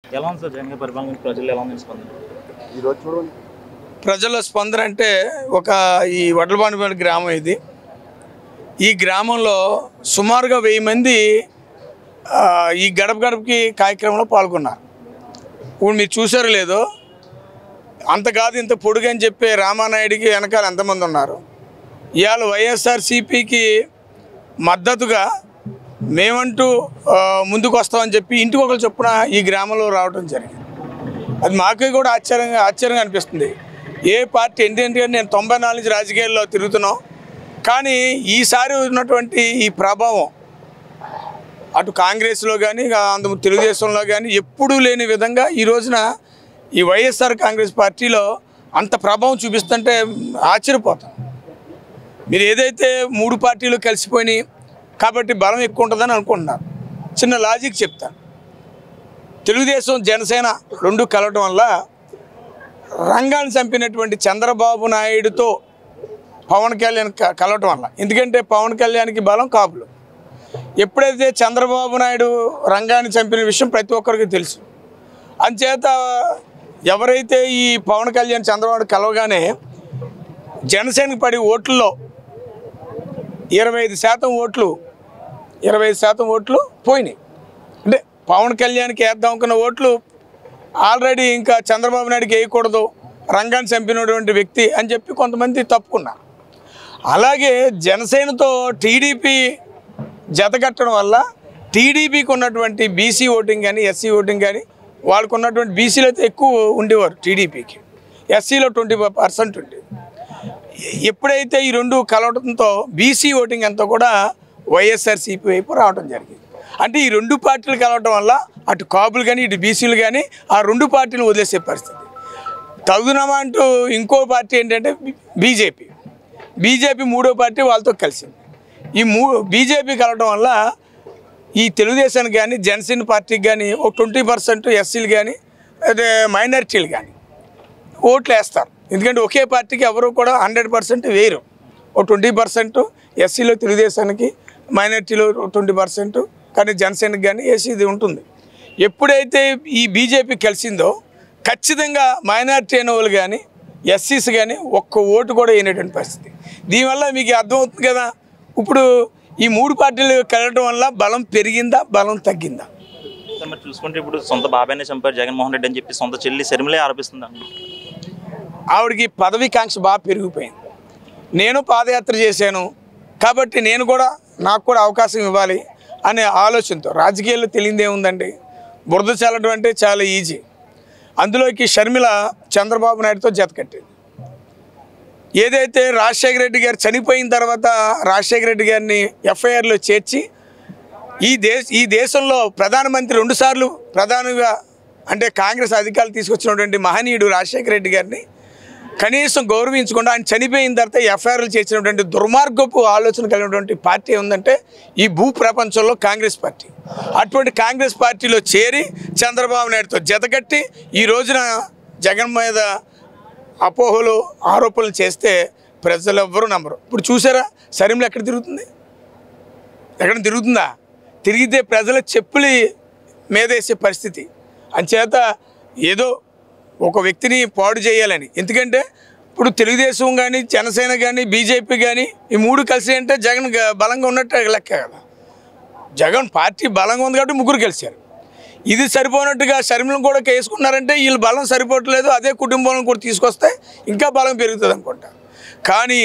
ఎలా ఉంది సార్ జగన్ పరిపాలన ప్రజలు ఎలా ఉంది స్పందన? ఈరోజు చూడండి ప్రజల స్పందన అంటే ఈ వడ్లబాండిపల్లి గ్రామం ఇది. ఈ గ్రామంలో సుమారుగా 1000 మంది ఈ గడప గడపకి కార్యక్రమంలో పాల్గొన్నారు. ఇప్పుడు మీరు చూసారో లేదో, అంత కాదు ఇంత పొడుగు అని చెప్పే రామానాయుడికి వెనకాల ఎంతమంది ఉన్నారు. ఇవాళ వైఎస్ఆర్సీపీకి మద్దతుగా మేమంటూ ముందుకు వస్తామని చెప్పి ఇంటికి ఒకరు చొప్పున ఈ గ్రామంలో రావడం జరిగింది. అది మాకు కూడా ఆశ్చర్యంగా అనిపిస్తుంది. ఏ పార్టీ ఎందుకంటే నేను 94 నుంచి రాజకీయాల్లో తిరుగుతున్నాం, కానీ ఈసారి ఉన్నటువంటి ఈ ప్రభావం అటు కాంగ్రెస్లో కానీ అందు తెలుగుదేశంలో కానీ ఎప్పుడూ లేని విధంగా ఈ రోజున ఈ వైఎస్ఆర్ కాంగ్రెస్ పార్టీలో అంత ప్రభావం చూపిస్తుంటే ఆశ్చర్యపోతాం. మీరు ఏదైతే 3 పార్టీలు కలిసిపోయినాయి కాబట్టి బలం ఎక్కువ ఉంటుందని అనుకుంటున్నారు. చిన్న లాజిక్ చెప్తాను. తెలుగుదేశం జనసేన 2 కలవటం వల్ల రంగాన్ని చంపినటువంటి చంద్రబాబు నాయుడుతో పవన్ కళ్యాణ్ కలవటం వల్ల, ఎందుకంటే పవన్ కళ్యాణ్కి బలం కాపులు. ఎప్పుడైతే చంద్రబాబు నాయుడు రంగాన్ని చంపిన విషయం ప్రతి ఒక్కరికి తెలుసు. అంచేత ఎవరైతే ఈ పవన్ కళ్యాణ్ చంద్రబాబు కలవగానే జనసేనకు పడి ఓట్లలో 25% ఓట్లు పోయినాయి. అంటే పవన్ కళ్యాణ్కి వేద్దాం అనుకున్న ఓట్లు ఆల్రెడీ ఇంకా చంద్రబాబు నాయుడుకి వేయకూడదు, రంగాన్ని చంపినటువంటి వ్యక్తి అని చెప్పి కొంతమంది తప్పుకున్నారు. అలాగే జనసేనతో టీడీపీ జతకట్టడం వల్ల టీడీపీకి ఉన్నటువంటి బీసీ ఓటింగ్ కానీ ఎస్సీ ఓటింగ్ కానీ వాళ్ళకు ఉన్నటువంటి బీసీలో అయితే ఎక్కువ ఉండేవారు, టీడీపీకి ఎస్సీలో 20% ఉండేది. ఎప్పుడైతే ఈ 2 కలవడంతో బీసీ ఓటింగ్ అంతా కూడా వైఎస్ఆర్సీపీ వైపు రావడం జరిగింది. అంటే ఈ 2 పార్టీలు కలవటం వల్ల అటు కాపులు కానీ ఇటు బీసీలు కానీ ఆ 2 పార్టీలు వదిలేసే పరిస్థితి. తగుదనమా అంటూ ఇంకో పార్టీ ఏంటంటే బీజేపీ 3వ పార్టీ వాళ్ళతో కలిసింది. ఈ బీజేపీ కలవటం వల్ల ఈ తెలుగుదేశానికి కానీ జనసేన పార్టీకి కానీ ఒక 20% ఎస్సీలు కానీ అదే మైనారిటీలు కానీ ఓట్లు వేస్తారు. ఎందుకంటే ఒకే పార్టీకి ఎవరు కూడా 100% వేయరు. ఒక 20% ఎస్సీలో తెలుగుదేశానికి, మైనారిటీలో 20%, కానీ జనసేనకి కానీ ఏసీది ఉంటుంది. ఎప్పుడైతే ఈ బీజేపీ కలిసిందో ఖచ్చితంగా మైనారిటీ అయిన వాళ్ళు కానీ ఎస్సీస్ కానీ ఒక్క ఓటు కూడా వేయనటువంటి పరిస్థితి. దీనివల్ల మీకు అర్థమవుతుంది కదా, ఇప్పుడు ఈ 3 పార్టీలు కలగడం వల్ల బలం పెరిగిందా, బలం తగ్గిందా? మరి చూసుకుంటే ఇప్పుడు సొంత బాబాయ్నే చంపారు జగన్మోహన్ రెడ్డి అని చెప్పి సొంత చెల్లి శర్మిలే ఆరోపిస్తుంది. ఆవిడకి పదవీకాంక్ష బాగా పెరిగిపోయింది. నేను పాదయాత్ర చేశాను కాబట్టి నాకు కూడా అవకాశం ఇవ్వాలి అనే ఆలోచనతో, రాజకీయాల్లో తెలియదే ఉందండి, బురద చల్లడం అంటే చాలా ఈజీ. అందులోకి షర్మిల చంద్రబాబు నాయుడుతో జతకట్టింది. ఏదైతే రాజశేఖర రెడ్డి గారు చనిపోయిన తర్వాత రాజశేఖర రెడ్డి గారిని ఎఫ్ఐఆర్లో చేర్చి ఈ దేశంలో ప్రధానమంత్రి 2 సార్లు ప్రధానిగా అంటే కాంగ్రెస్ అధికారులు తీసుకొచ్చినటువంటి మహనీయుడు రాజశేఖర రెడ్డి గారిని కనీసం గౌరవించకుండా ఆయన చనిపోయిన తర్వాత ఎఫ్ఐఆర్లు చేసినటువంటి దుర్మార్గపు ఆలోచన కలిగినటువంటి పార్టీ ఉందంటే ఈ భూ ప్రపంచంలో కాంగ్రెస్ పార్టీ. అటువంటి కాంగ్రెస్ పార్టీలో చేరి చంద్రబాబు నాయుడుతో జతకట్టి ఈ రోజున జగన్ మీద అపోహలు ఆరోపణలు చేస్తే ప్రజలు ఎవ్వరూ నమ్మరు. ఇప్పుడు చూసారా శర్మిల ఎక్కడ తిరుగుతుందా? తిరిగితే ప్రజల చెప్పులు మీదేసే పరిస్థితి. అంచేత ఏదో ఒక వ్యక్తిని పాడు చేయాలని, ఎందుకంటే ఇప్పుడు తెలుగుదేశం కానీ జనసేన కానీ బీజేపీ కానీ ఈ 3 కలిసి అంటే జగన్ బలంగా ఉన్నట్టు లెక్క కదా. జగన్ పార్టీ బలంగా ఉంది కాబట్టి 3 కలిశారు. ఇది సరిపోనట్టుగా షర్మిలను కూడా వేసుకున్నారంటే వీళ్ళు బలం సరిపోవట్లేదు, అదే కుటుంబాలను కూడా తీసుకొస్తే ఇంకా బలం పెరుగుతుంది అనుకుంటా. కానీ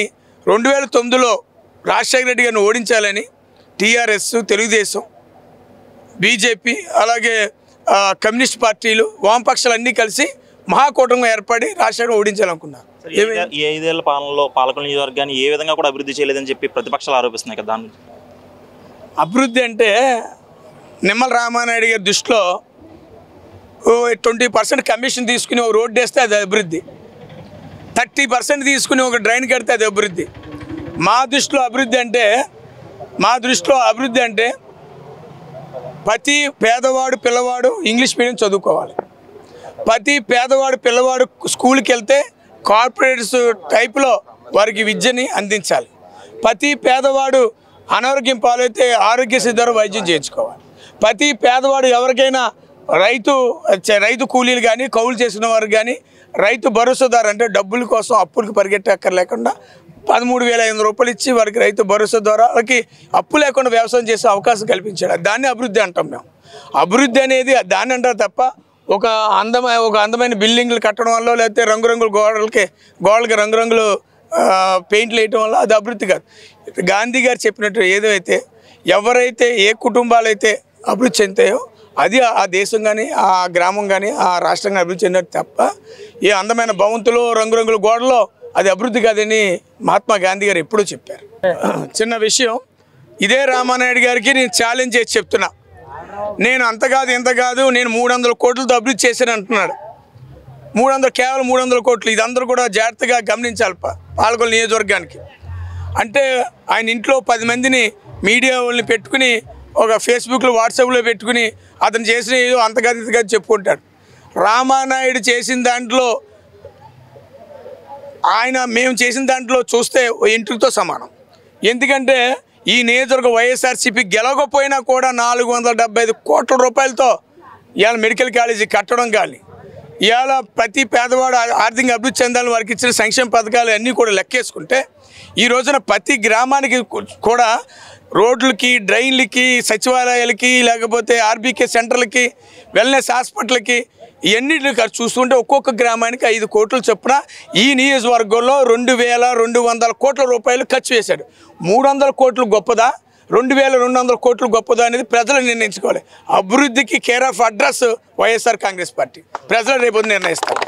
2009లో రాజశేఖర రెడ్డి గారిని ఓడించాలని టీఆర్ఎస్, తెలుగుదేశం, బీజేపీ అలాగే కమ్యూనిస్ట్ పార్టీలు, వామపక్షాలు అన్నీ కలిసి మహాకూటమిగా ఏర్పడి రాజశేఖర్ ఓడించాలనుకున్నారు. ఈ 5 ఏళ్ల పాలనలో పాలకుల నియోజకవర్గాన్ని ఏ విధంగా కూడా అభివృద్ధి చేయలేదని చెప్పి ప్రతిపక్షాలు ఆరోపిస్తున్నాయి కదా. దాని అభివృద్ధి అంటే నిమ్మల రామానాయుడు గారి దృష్టిలో 20% కమిషన్ తీసుకుని ఒక రోడ్డు వేస్తే అది అభివృద్ధి, 30% తీసుకుని ఒక డ్రైన్ కడితే అది అభివృద్ధి. మా దృష్టిలో అభివృద్ధి అంటే ప్రతి పేదవాడు పిల్లవాడు ఇంగ్లీష్ మీడియం చదువుకోవాలి. ప్రతి పేదవాడు పిల్లవాడు స్కూల్కి వెళ్తే కార్పొరేట్స్ టైప్లో వారికి విద్యని అందించాలి. ప్రతి పేదవాడు అనారోగ్యం పాలైతే ఆరోగ్యశ్రీ ద్వారా వైద్యం చేయించుకోవాలి. ప్రతి పేదవాడు ఎవరికైనా రైతు కూలీలు కానీ కౌలు చేసిన వారు కానీ రైతు భరోసాదారు అంటే డబ్బుల కోసం అప్పులకు పరిగెట్టక్కర్లేకుండా 13,500 రూపాయలు ఇచ్చి వారికి రైతు భరోసా ద్వారా వాళ్ళకి అప్పు లేకుండా వ్యవసాయం చేసే అవకాశం కల్పించాడు. దాన్ని అభివృద్ధి అంటాం మేము. అభివృద్ధి అనేది దాన్ని అంటారు తప్ప ఒక అందమైన బిల్డింగ్లు కట్టడం వల్ల లేకపోతే రంగురంగుల గోడలకి రంగురంగులు పెయింట్లు వేయటం వల్ల అది అభివృద్ధి కాదు. గాంధీ గారు చెప్పినట్టు ఏదైతే ఎవరైతే ఏ కుటుంబాలు అయితే అభివృద్ధి చెందుతాయో అది ఆ దేశం కానీ ఆ గ్రామం కానీ ఆ రాష్ట్రం కానీ అభివృద్ధి చెందినట్టు తప్ప ఏ అందమైన భవంతులు రంగురంగుల గోడలో అది అభివృద్ధి కాదని మహాత్మా గాంధీ గారు ఎప్పుడూ చెప్పారు. చిన్న విషయం, ఇదే రామానాయుడు గారికి నేను ఛాలెంజ్ చేసి చెప్తున్నా, నేను అంత కాదు ఇంత కాదు నేను 300 కోట్లతో అభివృద్ధి చేశాను అంటున్నాడు. కేవలం 300 కోట్లు. ఇది అందరూ కూడా జాగ్రత్తగా గమనించాలి పాలకొల్లు నియోజకవర్గానికి. అంటే ఆయన ఇంట్లో 10 మందిని మీడియా వాళ్ళని పెట్టుకుని ఒక ఫేస్బుక్లో వాట్సాప్లో పెట్టుకుని అతను చేసిన ఏదో అంతకాదు ఇంతకాదు చెప్పుకుంటాడు. రామానాయుడు చేసిన దాంట్లో మేము చేసిన దాంట్లో చూస్తే ఇంటితో సమానం. ఎందుకంటే ఈ నియోజకవర్గ వైఎస్ఆర్సీపీ గెలవకపోయినా కూడా 475 కోట్ల రూపాయలతో ఇవాళ మెడికల్ కాలేజీ కట్టడం కానీ ఇవాళ ప్రతి పేదవాడు ఆర్థికంగా అభివృద్ధి చెందాలని వారికి ఇచ్చిన సంక్షేమ పథకాలు అన్నీ కూడా లెక్కేసుకుంటే ఈ రోజున ప్రతి గ్రామానికి కూడా రోడ్లకి డ్రైన్లకి సచివాలయాలకి లేకపోతే ఆర్బీకే సెంటర్లకి వెల్నెస్ హాస్పిటల్కి ఇవన్నిటిని ఖర్చు చూస్తుంటే ఒక్కొక్క గ్రామానికి 5 కోట్ల చొప్పున ఈ నియోజకవర్గంలో 2,200 కోట్ల రూపాయలు ఖర్చు చేశాడు. 300 కోట్లు గొప్పదా 2,200 కోట్లు గొప్పదా అనేది ప్రజలు నిర్ణయించుకోవాలి. అభివృద్ధికి care of address YSR Congress party. ప్రజలు రేపు నిర్ణయిస్తారు.